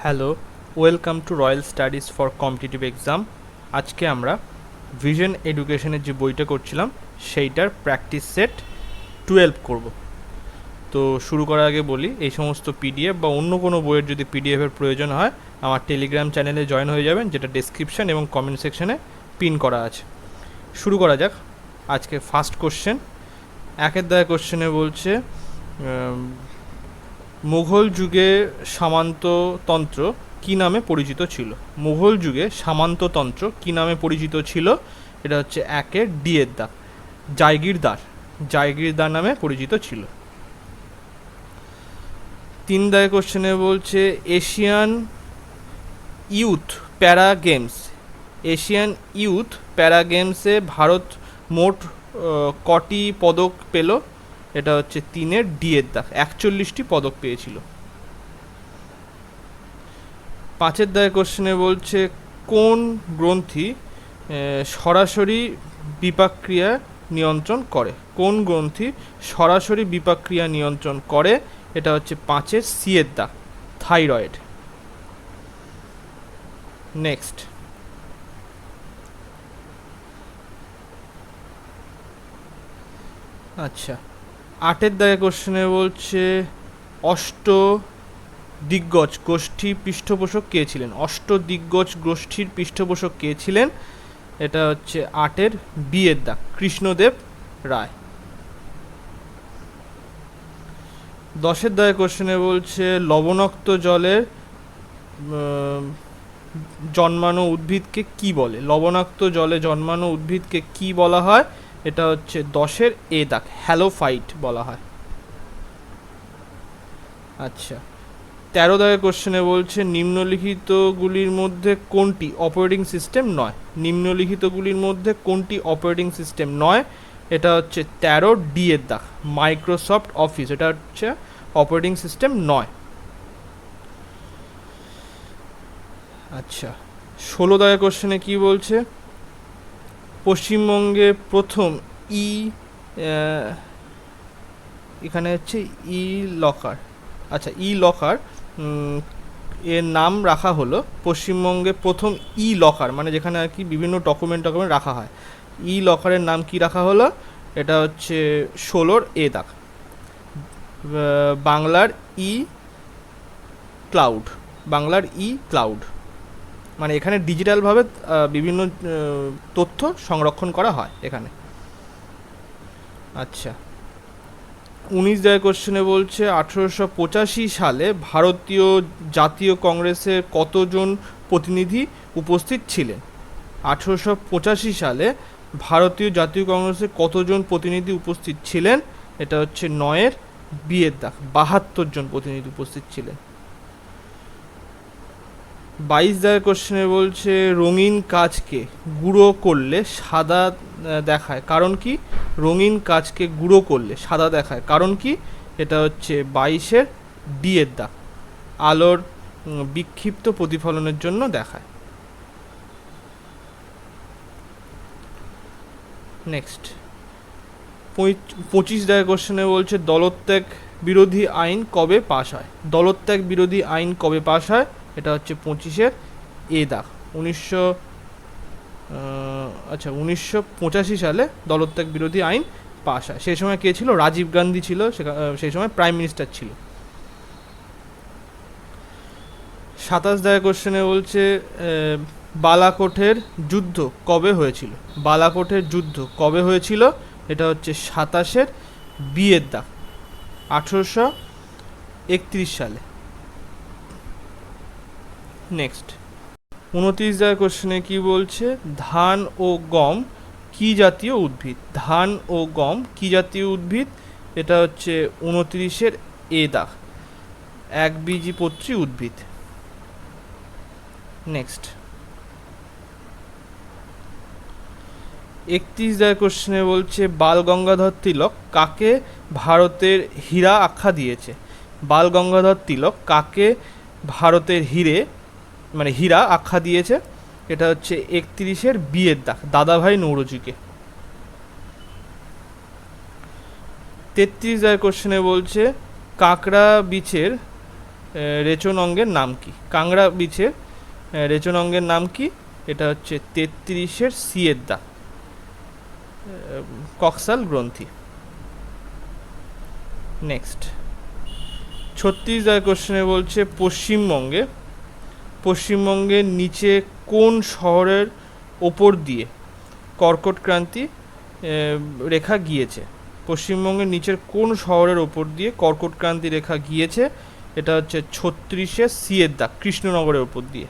Hello, welcome to royal studies for competitive exam. আজকে আমরা vision এডুকেশনের যে বইটা করছিলাম সেইটার প্র্যাকটিস সেট 12 করব। তো শুরু করার আগে বলি, এই সমস্ত পিডিএফ বা অন্য কোনো বইয়ের যদি পিডিএফের প্রয়োজন হয় আমার টেলিগ্রাম চ্যানেলে জয়েন হয়ে যাবেন, যেটা ডেসক্রিপশন এবং কমেন্ট সেকশনে পিন করা আছে। শুরু করা যাক। আজকে ফার্স্ট কোশ্চেন, একের দায় কোশ্চেনে বলছে মুঘল যুগে সামন্ততন্ত্র কী নামে পরিচিত ছিল। মুঘল যুগে সামন্ততন্ত্র কী নামে পরিচিত ছিল? এটা হচ্ছে একের ডি এর দা, জায়গিরদার। জায়গিরদার নামে পরিচিত ছিল। তিন দায় কোশ্চেনে বলছে এশিয়ান ইউথ প্যারা গেমস, এশিয়ান ইউথ প্যারা গেমসে ভারত মোট কটি পদক পেল? এটা হচ্ছে তিনের ডি এর দাগ, 41টি পদক পেয়েছিল। পাঁচের দায় কোশ্চেনে বলছে কোন গ্রন্থি সরাসরি বিপাকক্রিয়া নিয়ন্ত্রণ করে? কোন গ্রন্থি সরাসরি বিপাকক্রিয়া নিয়ন্ত্রণ করে? এটা হচ্ছে পাঁচের সি এর দাগ, থাইরয়েড। নেক্সট, আচ্ছা, আটের দাগে কোশ্চেনে বলছে অষ্ট দিগ্গজ গোষ্ঠী পৃষ্ঠপোষক কে ছিলেন? অষ্ট দিগ্গজ গোষ্ঠীর পৃষ্ঠপোষক কে ছিলেন? এটা হচ্ছে আটের বি এর দাগ, কৃষ্ণদেব রায়। দশের দাগে কোশ্চেনে বলছে লবণাক্ত জলের জন্মানো উদ্ভিদকে কি বলে? লবণাক্ত জলে জন্মানো উদ্ভিদকে কি বলা হয়? এটা হচ্ছে দশের এ দাগ, হ্যালোফাইট বলা হয়। আচ্ছা, 13 দাগের কোশ্চেনে বলছে নিম্নলিখিতগুলির মধ্যে কোনটি অপারেটিং সিস্টেম নয়? নিম্নলিখিতগুলির মধ্যে কোনটি অপারেটিং সিস্টেম নয়? এটা হচ্ছে 13 ডি এর দাগ, মাইক্রোসফট অফিস। এটা হচ্ছে অপারেটিং সিস্টেম নয়। আচ্ছা, 16 দাগের কোশ্চেনে কি বলছে পশ্চিমবঙ্গে প্রথম এখানে হচ্ছে ই লকার, আচ্ছা ই লকার এর নাম রাখা হলো পশ্চিমবঙ্গে প্রথম ই লকার, মানে যেখানে আর কি বিভিন্ন ডকুমেন্ট রাখা হয়। ই লকারের নাম কি রাখা হলো? এটা হচ্ছে 16 এ দাগ, বাংলার ই ক্লাউড। বাংলার ই ক্লাউড মানে এখানে ডিজিটালভাবে বিভিন্ন তথ্য সংরক্ষণ করা হয় এখানে। আচ্ছা, 19 দাগের কোশ্চেনে বলছে 1885 সালে ভারতীয় জাতীয় কংগ্রেসের কতজন প্রতিনিধি উপস্থিত ছিলেন? 1885 সালে ভারতীয় জাতীয় কংগ্রেসের কতজন প্রতিনিধি উপস্থিত ছিলেন? এটা হচ্ছে 9-এর বি এর দাগ, 72 জন প্রতিনিধি উপস্থিত ছিলেন। 22 দাগের কোশ্চেনে বলছে রঙিন কাচকে গুঁড়ো করলে সাদা দেখায়, কারণ কি? রঙিন কাচকে গুঁড়ো করলে সাদা দেখায়, কারণ কি? এটা হচ্ছে 22-এর ডি এর দাগ, আলোর বিক্ষিপ্ত প্রতিফলনের জন্য দেখায়। নেক্সট, 25 দাগের কোশ্চেনে বলছে দলত্যাগ বিরোধী আইন কবে পাশ হয়? দলত্যাগ বিরোধী আইন কবে পাশ হয়? এটা হচ্ছে 25-এর এ দাগ, 1985 সালে দলত্যাগ বিরোধী আইন পাশ হয়। সেই সময় কে ছিল? রাজীব গান্ধী ছিল, সেই সময় প্রাইম মিনিস্টার ছিল। 27 দাগের কোশ্চেনে বলছে বালাকোটের যুদ্ধ কবে হয়েছিল? বালাকোটের যুদ্ধ কবে হয়েছিল? এটা হচ্ছে 27-এর বি এর দাগ, 1831 সালে। নেক্সট, 29 দাগের কোশ্চেনে কি বলছে ধান ও গম কি জাতীয় উদ্ভিদ? ধান ও গম কি জাতীয় উদ্ভিদ? এটা হচ্ছে 29-এর এ দাগ, একবীজপত্রী উদ্ভিদ। নেক্সট, 31 দাগের কোশ্চেনে বলছে বাল গঙ্গাধর তিলক কাকে ভারতের হীরা আখ্যা দিয়েছে? বাল গঙ্গাধর তিলক কাকে ভারতের হীরা আখ্যা দিয়েছে? এটা হচ্ছে 31-এর বি এর দাগ, দাদাভাই নৌরোজিকে। 33 দাগের কোশ্চেনে বলছে কাঁকড়া বিচের রেচন অঙ্গের নাম কি? কাংড়া বিচের রেচন অঙ্গের নাম কি? এটা হচ্ছে 33-এর সি এর দাগ, কক্সাল গ্রন্থি। নেক্সট 36 দাগের কোশ্চেনে বলছে পশ্চিমবঙ্গের নিচে কোন শহরের ওপর দিয়ে কর্কট ক্রান্তি রেখা গিয়েছে? পশ্চিমবঙ্গের নিচের কোন শহরের ওপর দিয়ে কর্কট ক্রান্তি রেখা গিয়েছে? এটা হচ্ছে 36-এর সি এর দাগ, কৃষ্ণনগরের ওপর দিয়ে।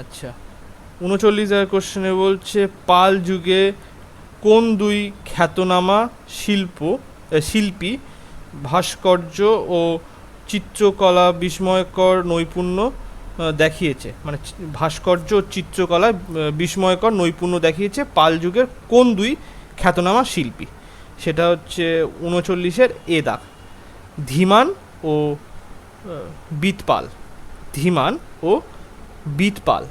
আচ্ছা 39 দাগের কোশ্চেনে বলছে পাল যুগে কোন দুই খ্যাতনামা শিল্পী ভাস্কর্য ও চিত্রকলা বিস্ময়কর নৈপুণ্য দেখিয়েছে? মানে ভাস্কর্য ও চিত্রকলায় বিস্ময়কর নৈপুণ্য দেখিয়েছে পাল যুগের কোন দুই খ্যাতনামা শিল্পী? সেটা হচ্ছে 39-এর এ দাগ, ধীমান ও বিতপাল। ধীমান ও বিতপাল।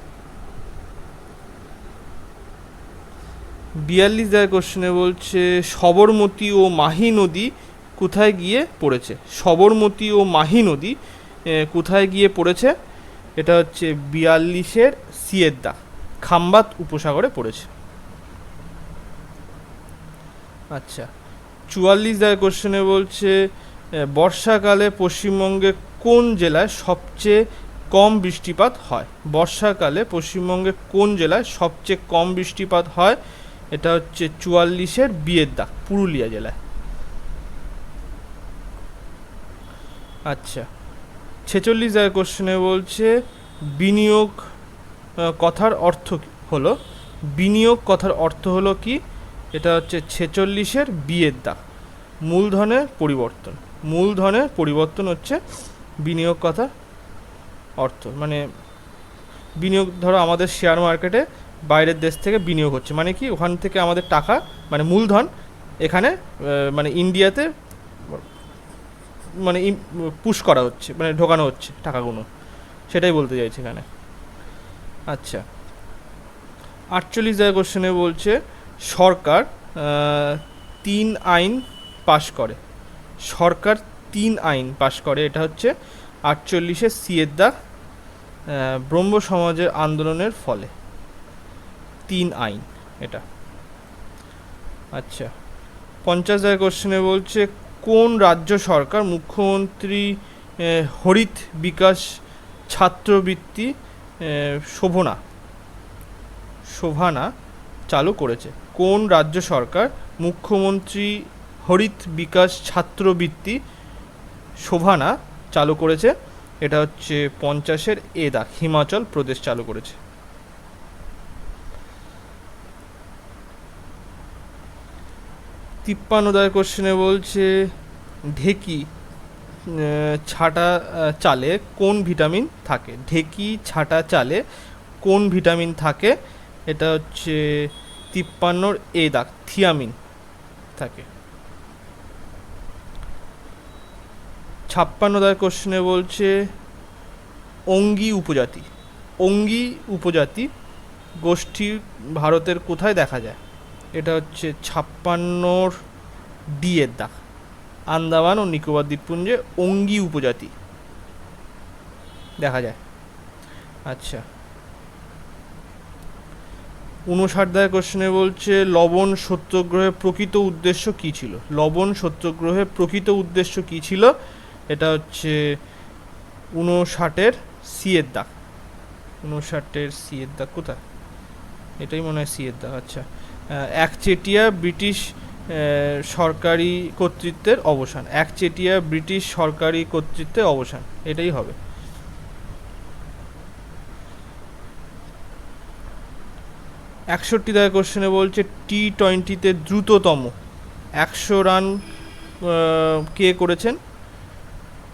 42 দাগের কোশ্চেনে বলছে সবরমতী ও মাহি নদী কোথায় গিয়ে পড়েছে? সবরমতী ও মাহি নদী কোথায় গিয়ে পড়েছে? এটা হচ্ছে 42-এর সি এর দাগ, খাম্বাত উপসাগরে পড়েছে। আচ্ছা 44 দাগের কোশ্চেনে বলছে বর্ষাকালে পশ্চিমবঙ্গে কোন জেলায় সবচেয়ে কম বৃষ্টিপাত হয়? বর্ষাকালে পশ্চিমবঙ্গে কোন জেলায় সবচেয়ে কম বৃষ্টিপাত হয়? এটা হচ্ছে 44-এর বি এর দাগ, পুরুলিয়া জেলায়। আচ্ছা 46 দাগের কোশ্চেনে বলছে বিনিয়োগ কথার অর্থ হলো, বিনিয়োগ কথার অর্থ হলো কি? এটা হচ্ছে 46-এর বি এর দাগ, মূলধনের পরিবর্তন। মূলধনের পরিবর্তন হচ্ছে বিনিয়োগ কথা অর্থ। মানে বিনিয়োগ, ধরো আমাদের শেয়ার মার্কেটে বাইরের দেশ থেকে বিনিয়োগ হচ্ছে, মানে কি ওখান থেকে আমাদের টাকা মানে মূলধন এখানে মানে ইন্ডিয়াতে মানে পুশ করা হচ্ছে, মানে ঢোকানো হচ্ছে টাকাগুলো, সেটাই বলতে চাইছে এখানে। আচ্ছা 48 জায়গায় কোশ্চেনে বলছে সরকার 3 আইন পাশ করে। সরকার 3 আইন পাশ করে, এটা হচ্ছে 48-এর সি এর দাগ, ব্রহ্ম সমাজের আন্দোলনের ফলে 3 আইন এটা। আচ্ছা 50 জায়গায় কোশ্চেনে বলছে কোন রাজ্য সরকার মুখ্যমন্ত্রী হরিত বিকাশ ছাত্রবৃত্তি শোভানা চালু করেছে? কোন রাজ্য সরকার মুখ্যমন্ত্রী হরিত বিকাশ ছাত্রবৃত্তি শোভানা চালু করেছে? এটা হচ্ছে 50-এর এ দাগ, হিমাচল প্রদেশ চালু করেছে। 53 দাগের কোশ্চেনে বলছে ঢেকি ছাটা চালে কোন ভিটামিন থাকে? ঢেকি ছাটা চালে কোন ভিটামিন থাকে? এটা হচ্ছে 53-র এ দাগ, থিয়ামিন থাকে। 56 দাগের কোশ্চেনে বলছে অঙ্গি উপজাতি গোষ্ঠী ভারতের কোথায় দেখা যায়? এটা হচ্ছে 56-র ডি এর দাগ, আন্দামান ও নিকোবর দ্বীপপুঞ্জে অঙ্গি উপজাতি দেখা যায়। আচ্ছা 59 দাগের কোশ্চেনে বলছে লবণ সত্যাগ্রহের প্রকৃত উদ্দেশ্য কী ছিল? লবণ সত্যাগ্রহের প্রকৃত উদ্দেশ্য কী ছিল? এটা হচ্ছে 59-এর সি এর দাগ, 59-এর সি এর দাগ কোথায়? এটাই মনে হয় সি এর দাগ। আচ্ছা একচেটিয়া ব্রিটিশ সরকারি কর্তৃত্বের অবসান। একচেটিয়া ব্রিটিশ সরকারি কর্তৃত্বের অবসান, এটাই হবে। একষট্টি দাগের কোশ্চেনে বলছে টি-20-তে দ্রুততম 100 রান কে করেছেন?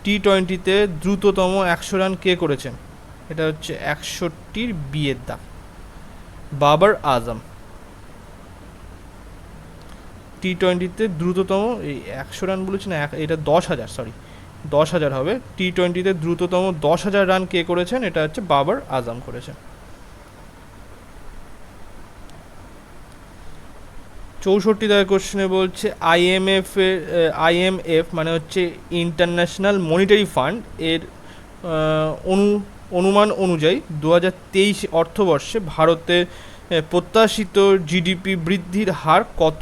টি-20-তে দ্রুততম 100 রান কে করেছেন? এটা হচ্ছে 61-র বি এর দাগ, বাবর আজম। টি-20-তে দ্রুততম এই 100 রান বলেছি না, এটা 10,000, সরি 10,000 হবে। টি-20-তে দ্রুততম 10,000 রান কে করেছেন? এটা হচ্ছে বাবর আজম করেছেন। 64 দাগের কোশ্চেনে বলছে আইএমএফ মানে হচ্ছে ইন্টারন্যাশনাল মনিটারি ফান্ড এর অনুমান অনুযায়ী 2023 অর্থবর্ষে ভারতের প্রত্যাশিত জিডিপি বৃদ্ধির হার কত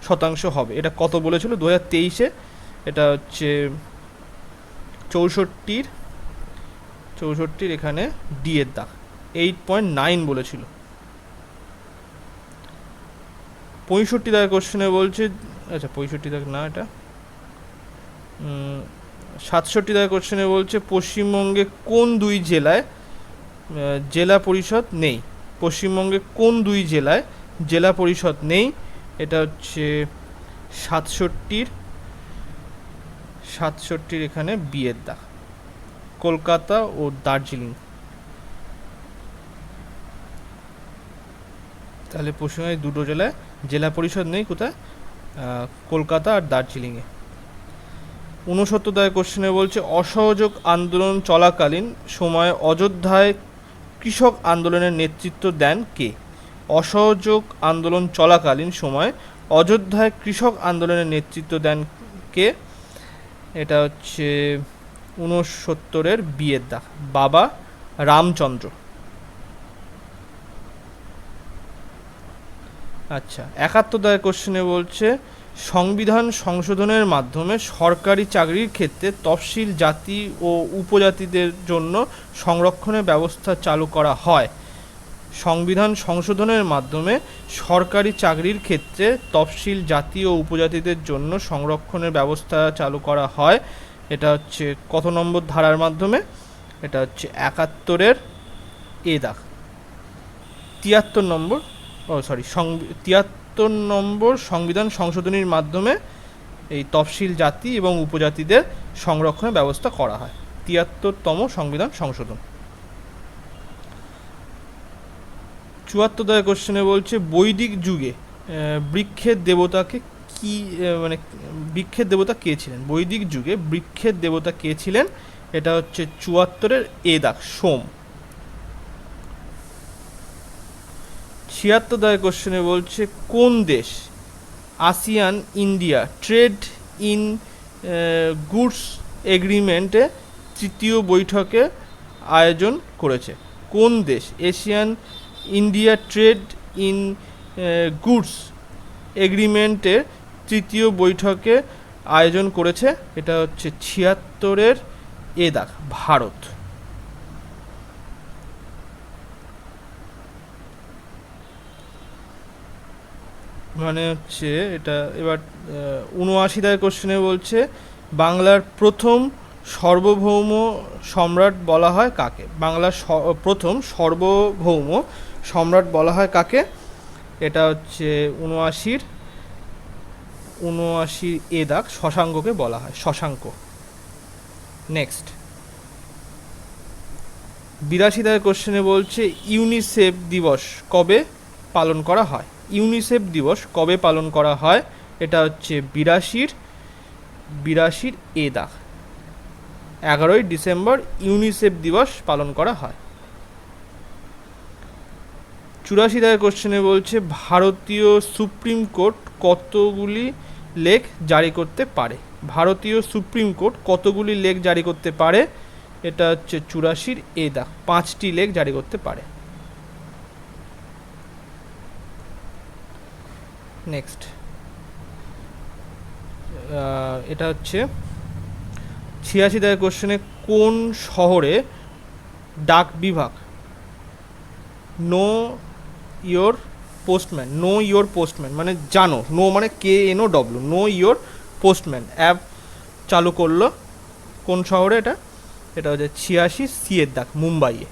শতাংশ হবে? এটা কত বলেছিল 2023-এ? এটা হচ্ছে 64 এখানে ডি এর দাগ 8.9 বলেছিল। 65 দাগের কোশ্চেনে বলছে, আচ্ছা 65 দাগ না, এটা 67 দাগের কোশ্চেনে বলছে পশ্চিমবঙ্গে কোন দুই জেলায় জেলা পরিষদ নেই? পশ্চিমবঙ্গে কোন দুই জেলায় জেলা পরিষদ নেই? এটা হচ্ছে 67 এখানে বি এর দাগ, কলকাতা ও দার্জিলিং। তাহলে পশ্চিমবঙ্গের দুটো জেলায় জেলা পরিষদ নেই, কোথায়? কলকাতা আর দার্জিলিংয়ে। 69 দাগের কোশ্চেনে বলছে অসহযোগ আন্দোলন চলাকালীন সময়ে অযোধ্যায় কৃষক আন্দোলনের নেতৃত্ব দেন কে? অসহযোগ আন্দোলন চলাকালীন সময়ে অযোধ্যায় কৃষক আন্দোলনের নেতৃত্ব দেন কে? এটা হচ্ছে 69-এর বি এর দাগ, বাবা রামচন্দ্র। আচ্ছা 71 দাগের কোশ্চেনে বলছে সংবিধান সংশোধনের মাধ্যমে সরকারি চাকরির ক্ষেত্রে তফসিল জাতি ও উপজাতিদের জন্য সংরক্ষণের ব্যবস্থা চালু করা হয়। সংবিধান সংশোধনের মাধ্যমে সরকারি চাকরির ক্ষেত্রে তফসিল জাতি ও উপজাতিদের জন্য সংরক্ষণের ব্যবস্থা চালু করা হয়। এটা হচ্ছে কত নম্বর ধারার মাধ্যমে? এটা হচ্ছে 71-এর এ দাগ, 73 নম্বর 73 নম্বর সংবিধান সংশোধনীর মাধ্যমে এই তফসিল জাতি এবং উপজাতিদের সংরক্ষণের ব্যবস্থা করা হয়। 73তম সংবিধান সংশোধন। 74 দাগের কোশ্চেনে বলছে বৈদিক যুগে বৃক্ষের দেবতাকে কি মানে বৃক্ষের দেবতা কে ছিলেন? বৈদিক যুগে বৃক্ষের দেবতা কে ছিলেন? এটা হচ্ছে 74-এর এ দাগ, সোম। 76 দাগের কোশ্চেনে বলছে কোন দেশ ASEAN India trade in goods এগ্রিমেন্টে তৃতীয় বৈঠকে আয়োজন করেছে? কোন দেশ Asian India trade in goods এগ্রিমেন্টের তৃতীয় বৈঠকে আয়োজন করেছে? এটা হচ্ছে 76-এর এ দাগ, ভারত। মানে হচ্ছে এটা এবার 79 দাগের কোশ্চেনে বলছে বাংলার প্রথম সার্বভৌম সম্রাট বলা হয় কাকে? বাংলার প্রথম সার্বভৌম সম্রাট বলা হয় কাকে? এটা হচ্ছে 79 এ দাগ, শশাঙ্ককে বলা হয়, শশাঙ্ক। নেক্সট 82 দাগের কোশ্চেনে বলছে ইউনিসেফ দিবস কবে পালন করা হয়? ইউনিসেফ দিবস কবে পালন করা হয়? এটা হচ্ছে 82-র এ দাগ, 11ই ডিসেম্বর ইউনিসেফ দিবস পালন করা হয়। 84 দাগের কোশ্চেনে বলছে ভারতীয় সুপ্রিম কোর্ট কতগুলি লেখ জারি করতে পারে? ভারতীয় সুপ্রিম কোর্ট কতগুলি লেখ জারি করতে পারে? এটা হচ্ছে 84-র এ দাগ, 5টি লেখ জারি করতে পারে। নেক্সট এটা হচ্ছে 86 দাগের কোশ্চেনে কোন শহরে ডাক বিভাগ নো ইয়োর পোস্টম্যান মানে জানো, নো মানে KNOW, know your postman app চালু করলো? কোন শহরে এটা? এটা হচ্ছে 86 সি এর দাগ, মুম্বাইয়ে।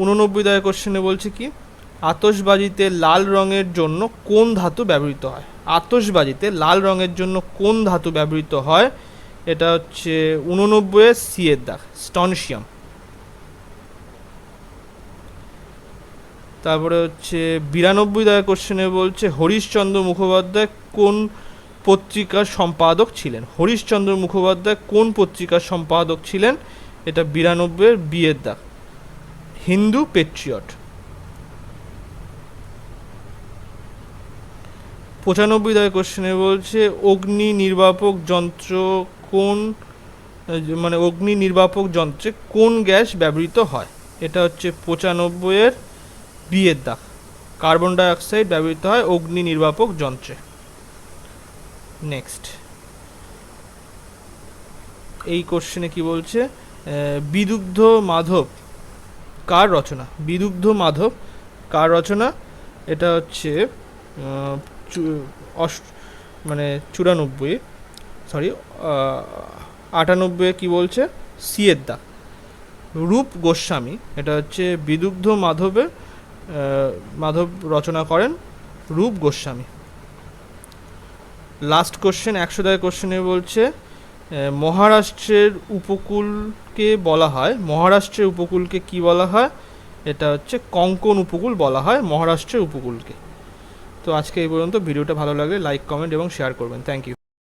89 দাগের কোশ্চেনে বলছে কি আতশবাজিতে লাল রঙের জন্য কোন ধাতু ব্যবহৃত হয়? আতশবাজিতে লাল রঙের জন্য কোন ধাতু ব্যবহৃত হয়? এটা হচ্ছে 89 সি এর দাগ, স্টনশিয়াম। তারপরে হচ্ছে 92 দাগের কোশ্চেনে বলছে হরিশচন্দ্র মুখোপাধ্যায় কোন পত্রিকার সম্পাদক ছিলেন? হরিশচন্দ্র মুখোপাধ্যায় কোন পত্রিকার সম্পাদক ছিলেন? এটা 92-এর বি এর দাগ, হিন্দু পেট্রিয়ট। 95 কোশ্চেনে বলছে অগ্নি নির্বাপক যন্ত্র কোন মানে অগ্নি নির্বাপক যন্ত্রে কোন গ্যাস ব্যবহৃত হয়? এটা হচ্ছে 95 বিয়ের দাগ। কার্বন ডাই অক্সাইড ব্যবহৃত হয় অগ্নি নির্বাপক যন্ত্রে। নেক্সট এই কোশ্চেনে কি বলছে, বিদুগ্ধ মাধব কার রচনা? বিদুগ্ধ মাধব কার রচনা? এটা হচ্ছে মানে 94 সরি 98 কি বলছে সিয়ের দা। রূপ গোস্বামী, এটা হচ্ছে বিদুগ্ধ মাধবের মাধব রচনা করেন রূপ গোস্বামী। লাস্ট কোশ্চেন 100 কোশ্চেনে বলছে মহারাষ্ট্রের উপকূলকে বলা হয়, মহারাষ্ট্রের উপকূলকে কি বলা হয়? এটা হচ্ছে কঙ্কন উপকূল বলা হয় মহারাষ্ট্রের উপকূলকে। তো আজকে এই পর্যন্ত। ভিডিওটা ভালো লাগলে লাইক কমেন্ট এবং শেয়ার করবেন। Thank you.